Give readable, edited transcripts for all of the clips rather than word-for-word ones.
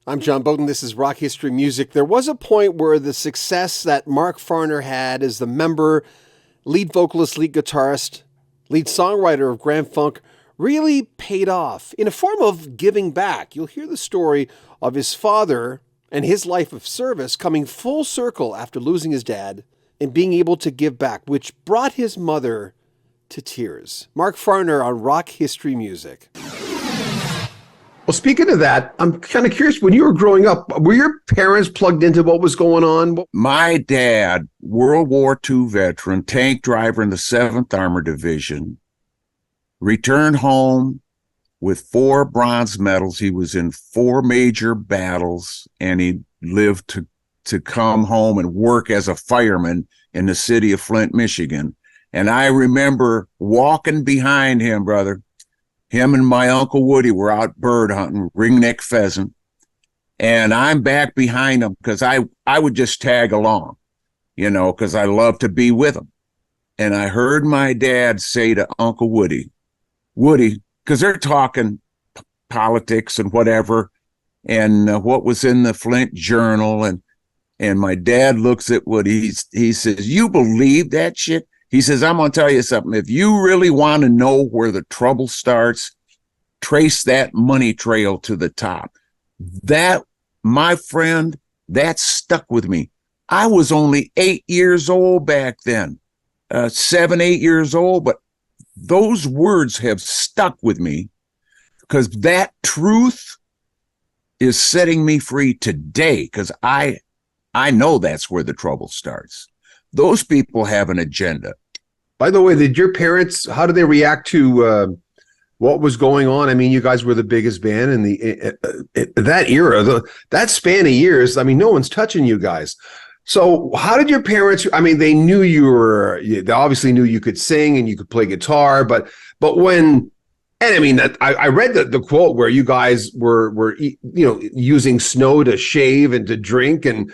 I'm John Bowden. This is Rock History Music. There was a point where the success that Mark Farner had as the member, lead vocalist, lead guitarist, lead songwriter of Grand Funk really paid off in a form of giving back. You'll hear the story of his father and his life of service coming full circle after losing his dad and being able to give back, which brought his mother to tears. Mark Farner on Rock History Music. Well, speaking of that, I'm kind of curious, when you were growing up, were your parents plugged into what was going on? My dad, World War II veteran, tank driver in the 7th Armored Division, returned home with 4 bronze medals. He was in 4 major battles, and he lived to come home and work as a fireman in the city of Flint, Michigan. And I remember walking behind him, brother. Him and my Uncle Woody were out bird hunting, ringneck pheasant. And I'm back behind him because I would just tag along, because I love to be with him. And I heard my dad say to Uncle Woody, because they're talking politics and whatever, and what was in the Flint Journal. And my dad looks at Woody. He says, "You believe that shit?" He says, "I'm going to tell you something. If you really want to know where the trouble starts, trace that money trail to the top." That, my friend, that stuck with me. I was only 8 years old back then, 7, 8 years old, but those words have stuck with me because that truth is setting me free today, because I know that's where the trouble starts. Those people have an agenda. By the way, did your parents, how did they react to what was going on? I mean, you guys were the biggest band in that era, that span of years. I mean, no one's touching you guys. So how did your parents, I mean, they obviously knew you could sing and you could play guitar, but when, and I mean, I read the quote where you guys were using snow to shave and to drink and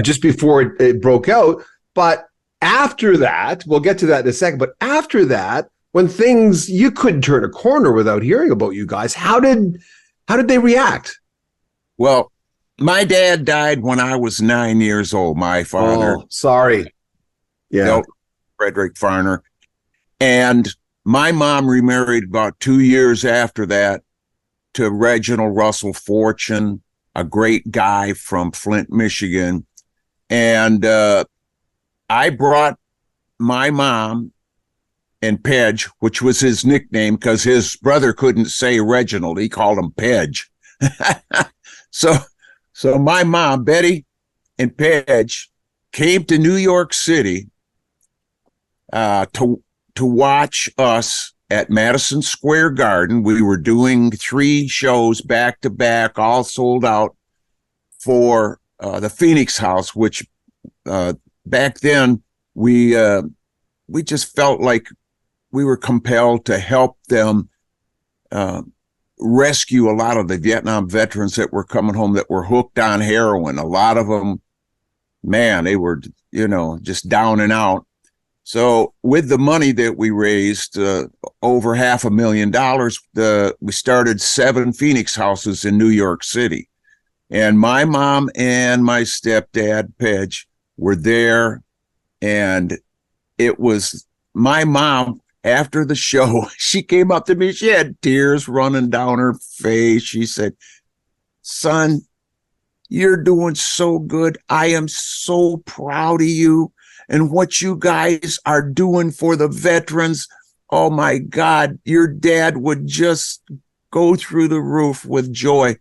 just before it broke out. But after that, we'll get to that in a second, but after that, when you couldn't turn a corner without hearing about you guys, how did they react? Well, my dad died when I was 9 years old, my father. Oh, sorry. Yeah. Frederick Farner. And my mom remarried about 2 years after that to Reginald Russell Fortune, a great guy from Flint, Michigan. And I brought my mom and Pedge, which was his nickname because his brother couldn't say Reginald. He called him Pedge. So my mom, Betty, and Pedge came to New York City to watch us at Madison Square Garden. We were doing 3 shows back to back, all sold out for the Phoenix House, which back then we just felt like we were compelled to help them rescue a lot of the Vietnam veterans that were coming home that were hooked on heroin. A lot of them, man, they were, just down and out. So with the money that we raised, over $500,000, we started 7 Phoenix houses in New York City. And my mom and my stepdad, Pedge, were there. And it was my mom. After the show, she came up to me. She had tears running down her face. She said, "Son, you're doing so good. I am so proud of you and what you guys are doing for the veterans. Oh, my God, your dad would just go through the roof with joy."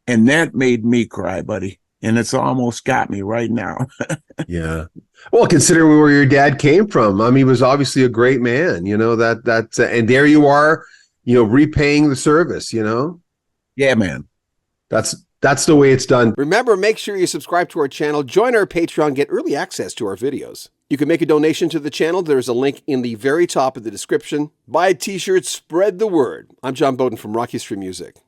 And that made me cry, buddy. And it's almost got me right now. Yeah. Well, considering where your dad came from, I mean, he was obviously a great man, and there you are, repaying the service, Yeah, man. That's the way it's done. Remember, make sure you subscribe to our channel, join our Patreon, get early access to our videos. You can make a donation to the channel. There's a link in the very top of the description. Buy a t-shirt, spread the word. I'm John Bowden from Rock History Music.